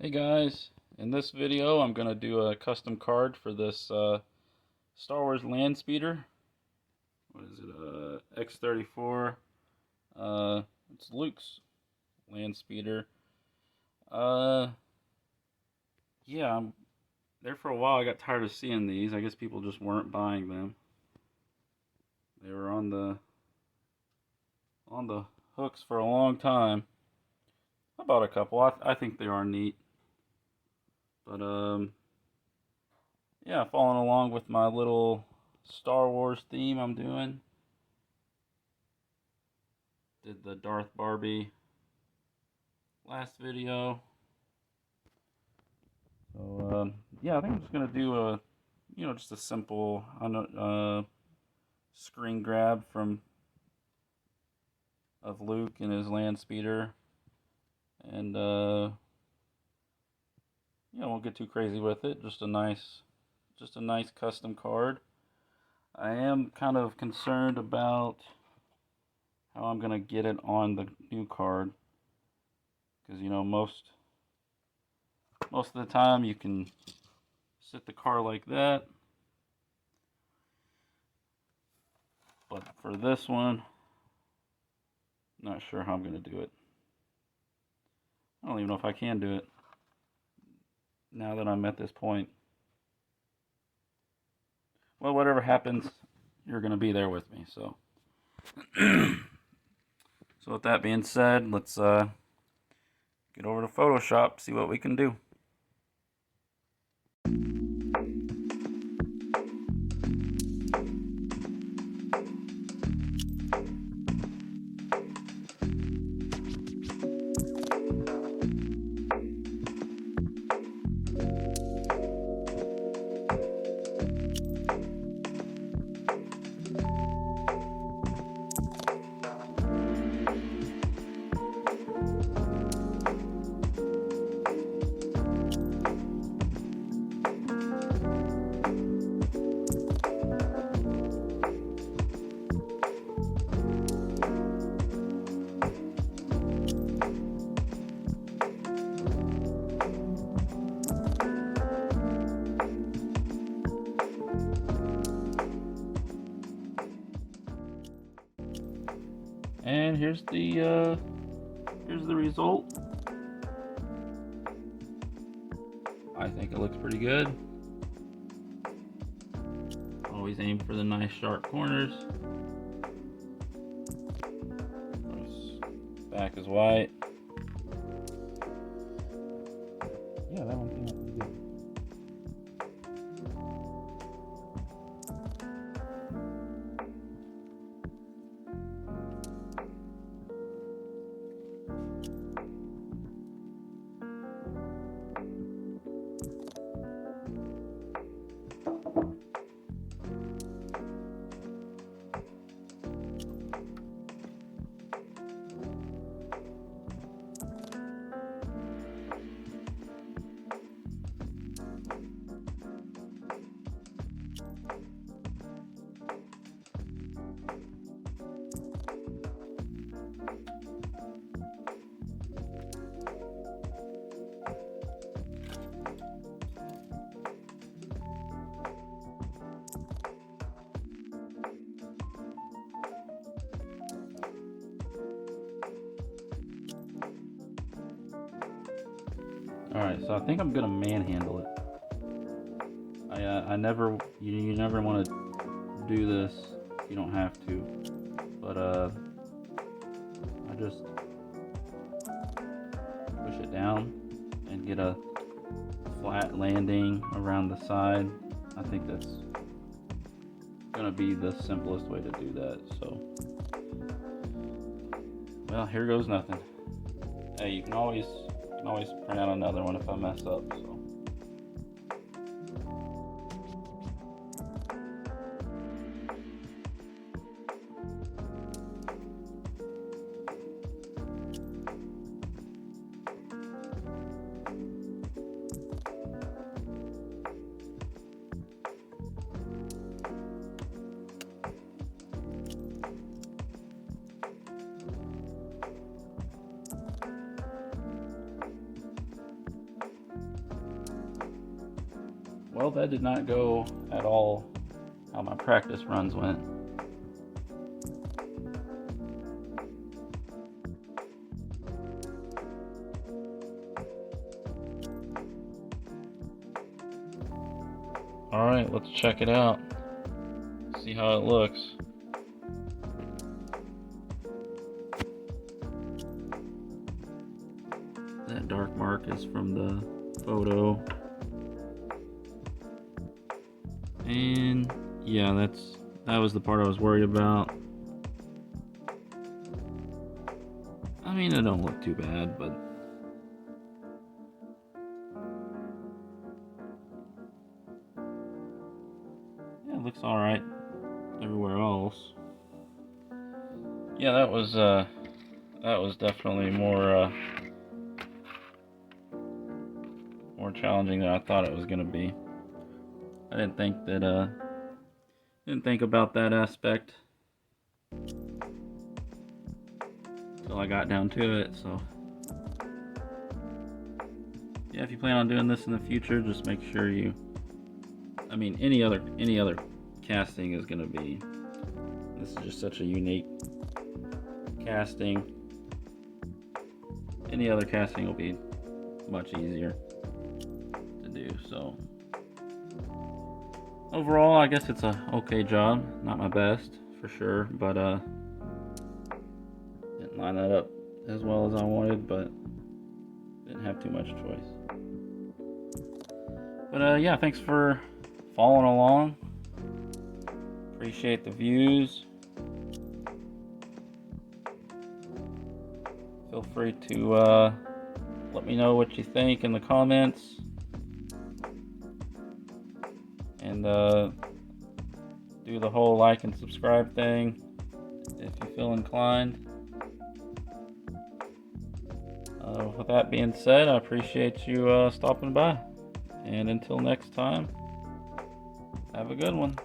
Hey guys, in this video I'm going to do a custom card for this Star Wars Landspeeder. What is it? X-34. It's Luke's Landspeeder. Yeah, I'm there for a while. I got tired of seeing these. I guess people just weren't buying them. They were on the hooks for a long time. I bought a couple. I think they are neat. But yeah, following along with my little Star Wars theme I'm doing. Did the Darth Barbie last video. So yeah, I think I'm just gonna do a, just a simple screen grab of Luke and his Landspeeder, and won't get too crazy with it. Just a nice custom card. I am kind of concerned about how I'm gonna get it on the new card, because most of the time you can sit the car like that, but for this one, not sure how I'm gonna do it. I don't even know if I can do it now that I'm at this point. Well, whatever happens, you're gonna be there with me. So, so with that being said, let's get over to Photoshop, see what we can do. And here's the result. I think it looks pretty good. Always aim for the nice sharp corners. Back is white. Yeah, that one came out pretty good. Alright, so I think I'm gonna manhandle it. You never want to do this if you don't have to, but I just push it down and get a flat landing around the side. I think that's gonna be the simplest way to do that. So, well, here goes nothing. Hey, you can always print out another one if I mess up. So. Well, that did not go at all how my practice runs went. Alright, let's check it out. See how it looks. That dark mark is from the photo. And yeah, that was the part I was worried about. I mean, it don't look too bad, but yeah, it looks alright everywhere else. Yeah, that was definitely more challenging than I thought it was gonna be. I didn't think about that aspect until I got down to it. So yeah, if you plan on doing this in the future, just make sure you. I mean, any other casting is gonna be. This is just such a unique casting. Any other casting will be much easier to do. So overall, I guess it's a okay job. Not my best for sure, but didn't line that up as well as I wanted, but didn't have too much choice. But yeah, thanks for following along. Appreciate the views. Feel free to let me know what you think in the comments. And do the whole like and subscribe thing if you feel inclined. With that being said, I appreciate you stopping by. And until next time, have a good one.